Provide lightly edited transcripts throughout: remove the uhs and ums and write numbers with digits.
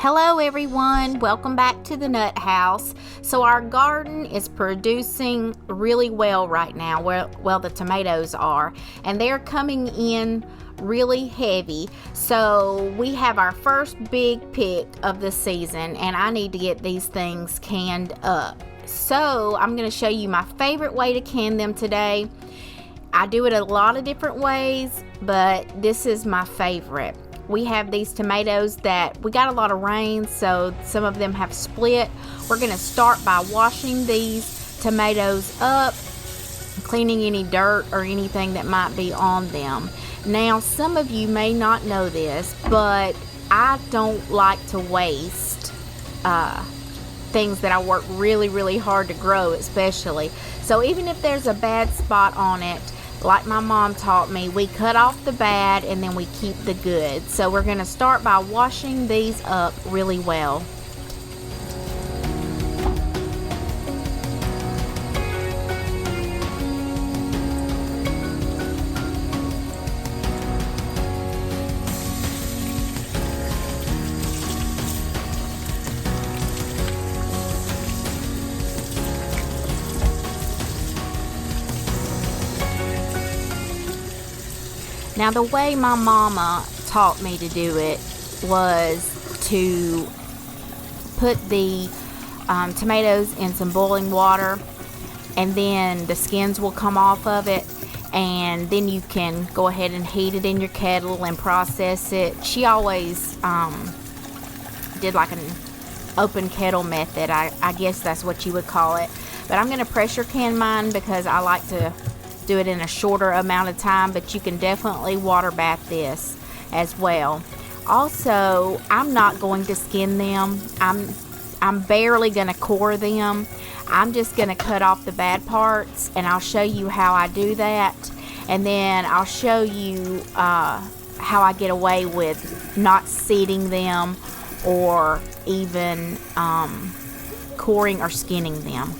Hello everyone, welcome back to the Nut House. So our garden is producing really well right now, well the tomatoes are, and they're coming in really heavy. So we have our first big pick of the season and I need to get these things canned up. So I'm going to show you my favorite way to can them today. I do it a lot of different ways, but this is my favorite. We have these tomatoes that we got a lot of rain, so some of them have split. We're going to start by washing these tomatoes up, cleaning any dirt or anything that might be on them. Now, some of you may not know this, but I don't like to waste things that I work really hard to grow, especially. So even if there's a bad spot on it, like my mom taught me, we cut off the bad and then we keep the good. So we're going to start by washing these up really well. Now, the way my mama taught me to do it was to put the tomatoes in some boiling water, and then the skins will come off of it, and then you can go ahead and heat it in your kettle and process it. She always did like an open kettle method. I guess that's what you would call it. But I'm going to pressure can mine because I like to do it in a shorter amount of time, but you can definitely water bath this as well. Also, I'm not going to skin them. I'm barely going to core them. I'm just going to cut off the bad parts, and I'll show you how I do that, and then I'll show you how I get away with not seeding them or even coring or skinning them.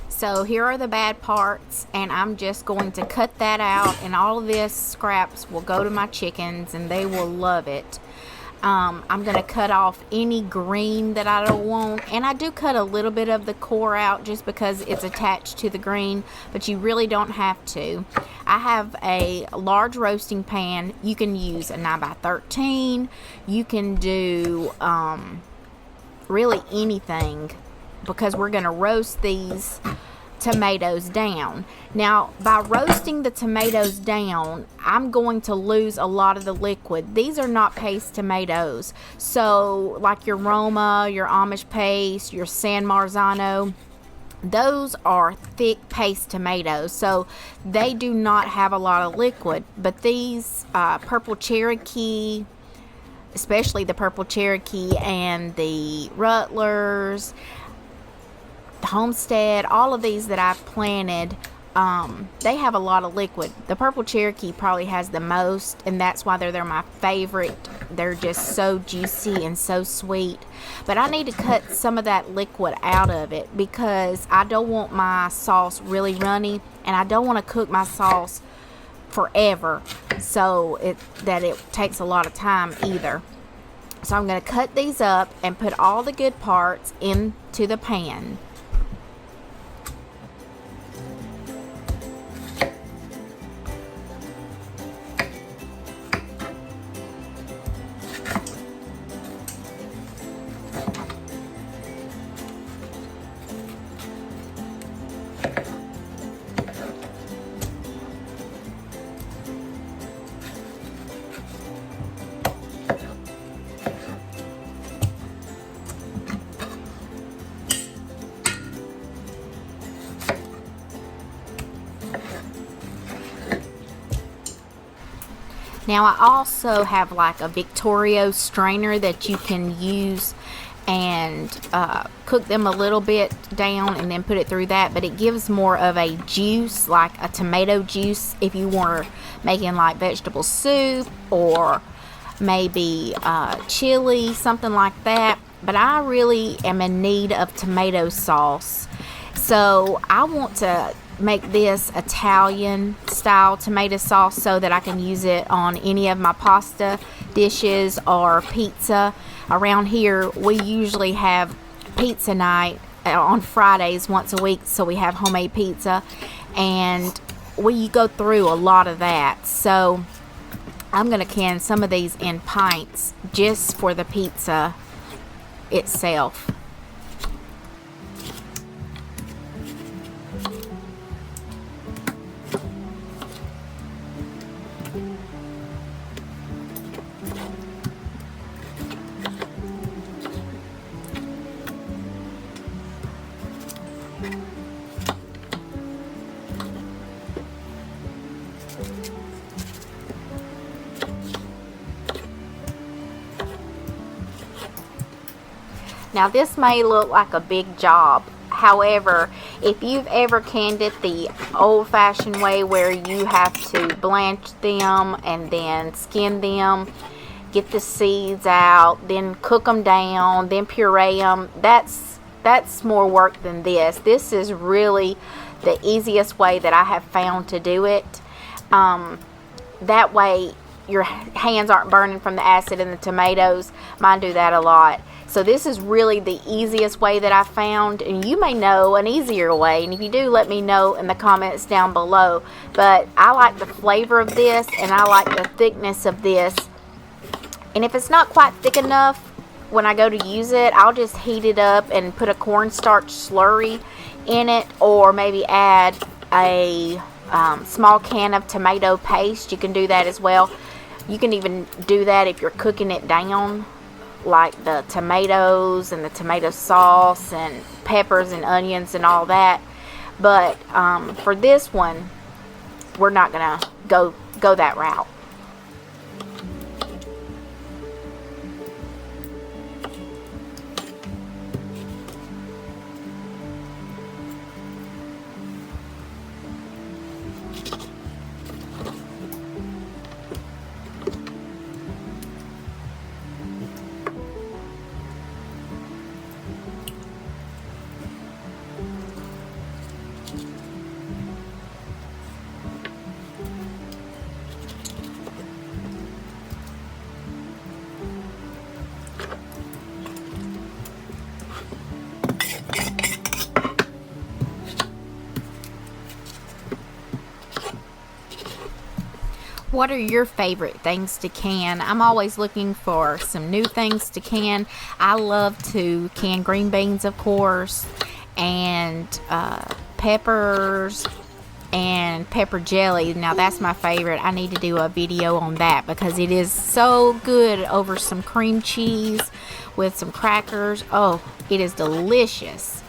So here are the bad parts, and I'm just going to cut that out, and all of this scraps will go to my chickens and they will love it. I'm going to cut off any green that I don't want, and I do cut a little bit of the core out just because it's attached to the green, but you really don't have to. I have a large roasting pan. You can use a 9x13. You can do really anything, because we're going to roast these tomatoes down. Now, by roasting the tomatoes down, I'm going to lose a lot of the liquid. These are not paste tomatoes. So, like your Roma, your Amish paste, your San Marzano, those are thick paste tomatoes, so they do not have a lot of liquid. But these Purple Cherokee, especially the Purple Cherokee and the Rutlers, Homestead, all of these that I've planted, they have a lot of liquid. The Purple Cherokee probably has the most, and that's why they're my favorite. They're just so juicy and so sweet. But I need to cut some of that liquid out of it because I don't want my sauce really runny, and I don't want to cook my sauce forever, so it takes a lot of time either. So I'm going to cut these up and put all the good parts into the pan. Now, I also have like a Victorio strainer that you can use and cook them a little bit down and then put it through that, but it gives more of a juice, like a tomato juice, if you were making like vegetable soup or maybe chili, something like that. But I really am in need of tomato sauce. So I want to make this Italian style tomato sauce so that I can use it on any of my pasta dishes or pizza. Around here we usually have pizza night on Fridays once a week, so we have homemade pizza, and we go through a lot of that. So I'm going to can some of these in pints just for the pizza itself. Now this may look like a big job. However, if you've ever canned it the old-fashioned way where you have to blanch them and then skin them, get the seeds out, then cook them down, then puree them, that's more work than this. This is really the easiest way that I have found to do it. That way your hands aren't burning from the acid in the tomatoes. Mine do that a lot. So this is really the easiest way that I found, and you may know an easier way, and if you do, let me know in the comments down below. But I like the flavor of this, and I like the thickness of this. And if it's not quite thick enough when I go to use it, I'll just heat it up and put a cornstarch slurry in it, or maybe add a small can of tomato paste. You can do that as well. You can even do that if you're cooking it down, like the tomatoes and the tomato sauce and peppers and onions and all that. But for this one, we're not gonna go that route. What are your favorite things to can? I'm always looking for some new things to can. I love to can green beans, of course, and peppers and pepper jelly. Now that's my favorite. I need to do a video on that because it is so good over some cream cheese with some crackers. Oh, it is delicious.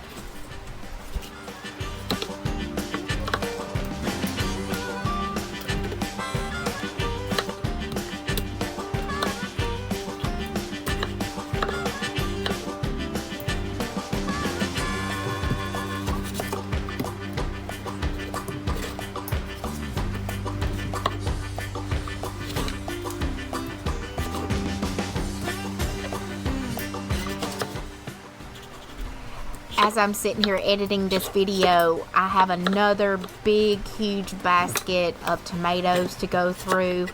As I'm sitting here editing this video, I have another big, huge basket of tomatoes to go through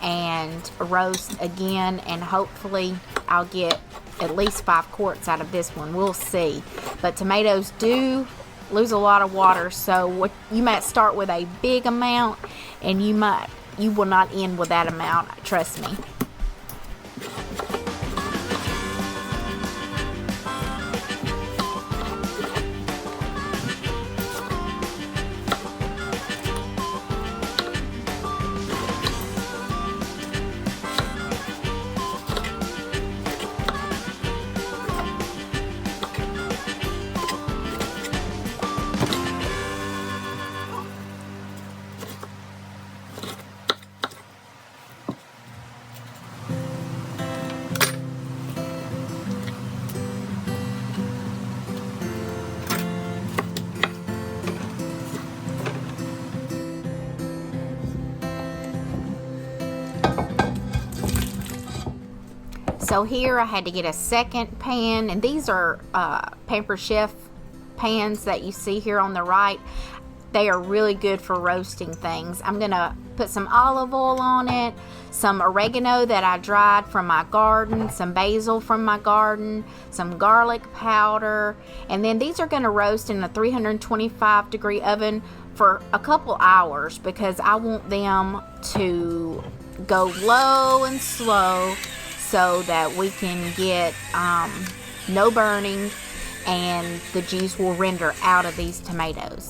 and roast again, and hopefully I'll get at least 5 quarts out of this one. We'll see. But tomatoes do lose a lot of water, so you might start with a big amount and you will not end with that amount, trust me. So here I had to get a second pan, and these are Pampered Chef pans that you see here on the right. They are really good for roasting things. I'm gonna put some olive oil on it, some oregano that I dried from my garden, some basil from my garden, some garlic powder, and then these are gonna roast in a 325 degree oven for a couple hours because I want them to go low and slow so that we can get no burning and the juice will render out of these tomatoes.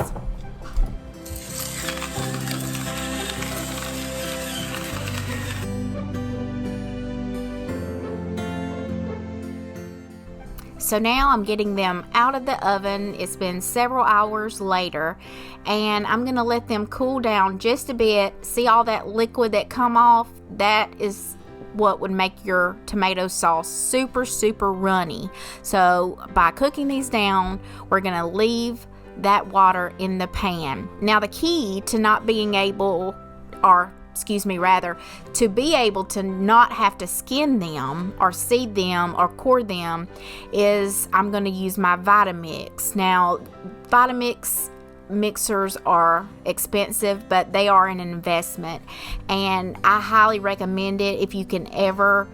So now I'm getting them out of the oven. It's been several hours later, and I'm going to let them cool down just a bit. See all that liquid that come off? That is what would make your tomato sauce super, super runny. So by cooking these down, we're going to leave that water in the pan. Now the key to not being able, to be able to not have to skin them or seed them or core them is I'm going to use my Vitamix. Now, Vitamix mixers are expensive, but they are an investment, and I highly recommend it if you can ever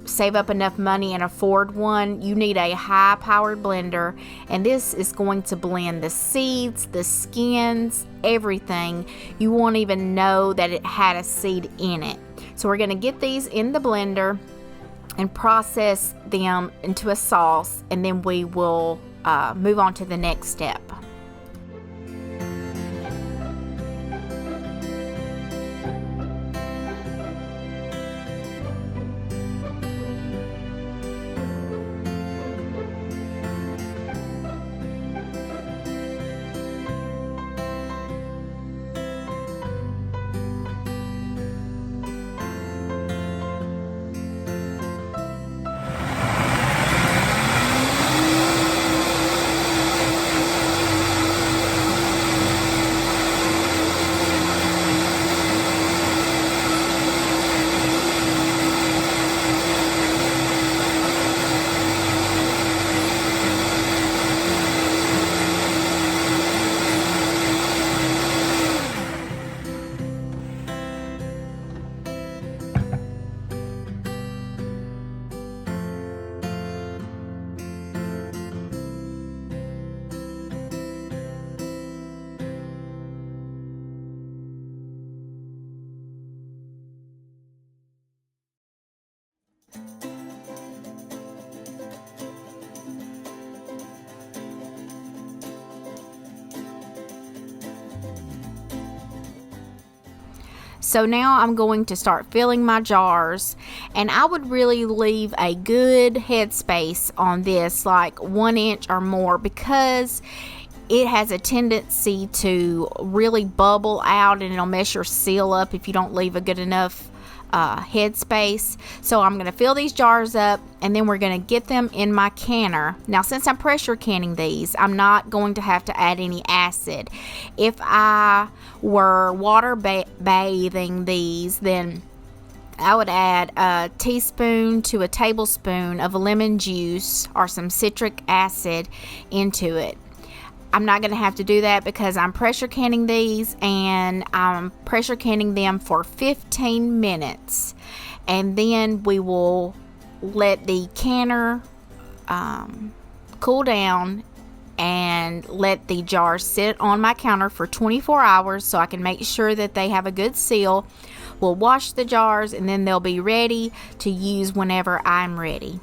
save up enough money and afford one. You need a high powered blender, and this is going to blend the seeds, the skins, everything. You won't even know that it had a seed in it. So we're going to get these in the blender and process them into a sauce, and then we will move on to the next step. So now I'm going to start filling my jars, and I would really leave a good headspace on this, like 1 inch or more, because it has a tendency to really bubble out and it'll mess your seal up if you don't leave a good enough headspace. So I'm going to fill these jars up, and then we're going to get them in my canner. Now, since I'm pressure canning these, I'm not going to have to add any acid. If I were water bathing these, then I would add a teaspoon to a tablespoon of lemon juice or some citric acid into it. I'm not going to have to do that because I'm pressure canning these, and I'm pressure canning them for 15 minutes. And then we will let the canner cool down and let the jars sit on my counter for 24 hours so I can make sure that they have a good seal. We'll wash the jars, and then they'll be ready to use whenever I'm ready.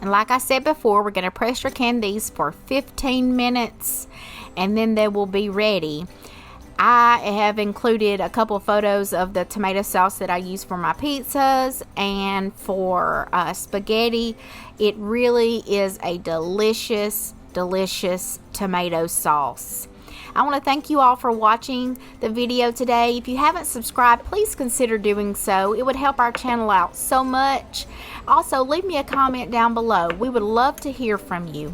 And like I said before, we're going to pressure can these for 15 minutes, and then they will be ready. I have included a couple of photos of the tomato sauce that I use for my pizzas and for spaghetti. It really is a delicious, delicious tomato sauce. I want to thank you all for watching the video today. If you haven't subscribed, please consider doing so. It would help our channel out so much. Also, leave me a comment down below. We would love to hear from you.